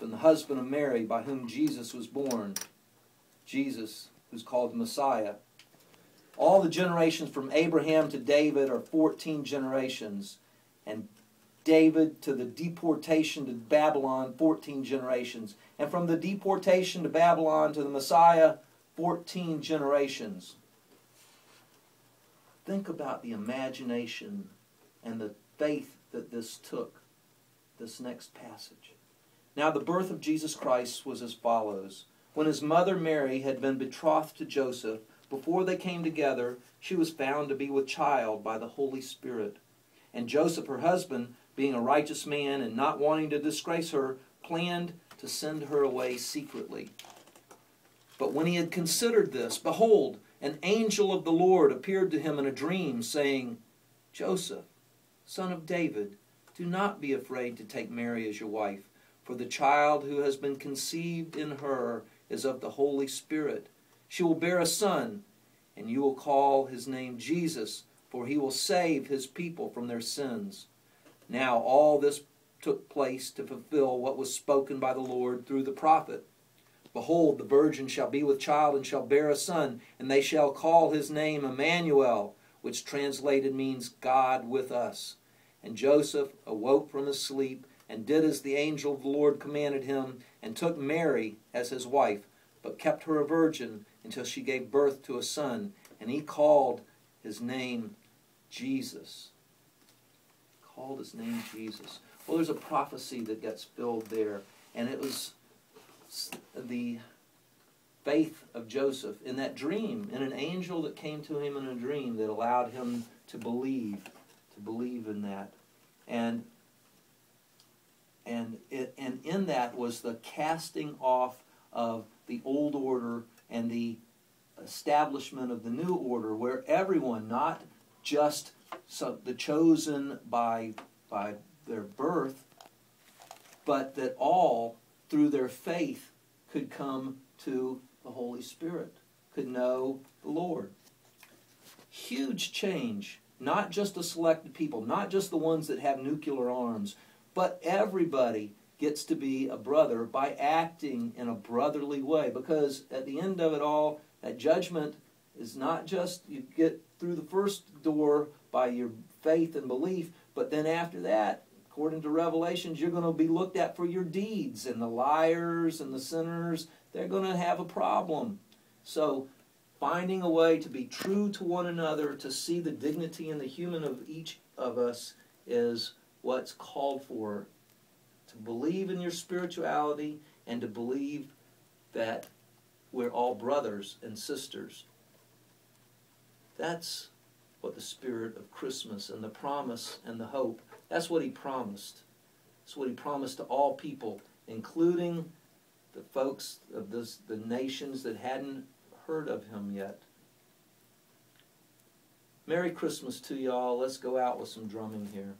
and the husband of Mary, by whom Jesus was born. Jesus, who's called the Messiah. All the generations from Abraham to David are 14 generations. And David to the deportation to Babylon, 14 generations. And from the deportation to Babylon to the Messiah, 14 generations. Think about the imagination and the faith that this took, this next passage. Now the birth of Jesus Christ was as follows. When his mother Mary had been betrothed to Joseph, before they came together, she was found to be with child by the Holy Spirit. And Joseph, her husband, being a righteous man and not wanting to disgrace her, planned to send her away secretly. But when he had considered this, behold, an angel of the Lord appeared to him in a dream, saying, Joseph, son of David, do not be afraid to take Mary as your wife, for the child who has been conceived in her is of the Holy Spirit. She will bear a son, and you will call his name Jesus, for he will save his people from their sins. Now all this took place to fulfill what was spoken by the Lord through the prophet. Behold, the virgin shall be with child and shall bear a son, and they shall call his name Emmanuel, which translated means God with us. And Joseph awoke from his sleep, and did as the angel of the Lord commanded him, and took Mary as his wife, but kept her a virgin until she gave birth to a son, and he called his name Jesus. Called his name Jesus. Well, there's a prophecy that gets filled there, and it was the faith of Joseph in that dream, in an angel that came to him in a dream that allowed him to believe in that. And in that was the casting off of the old order and the establishment of the new order, where everyone, not just the chosen by their birth, but that all, through their faith, could come to the Holy Spirit, could know the Lord. Huge change. Not just the selected people, not just the ones that have nuclear arms, but everybody gets to be a brother by acting in a brotherly way. Because at the end of it all, that judgment is not just you get through the first door by your faith and belief, but then after that, according to Revelations, you're going to be looked at for your deeds. And the liars and the sinners, they're going to have a problem. So finding a way to be true to one another, to see the dignity and the human of each of us, is what's called for. To believe in your spirituality and to believe that we're all brothers and sisters. That's what the spirit of Christmas and the promise and the hope, that's what he promised. That's what he promised to all people, including the folks of the nations that hadn't heard of him yet. Merry Christmas to y'all. Let's go out with some drumming here.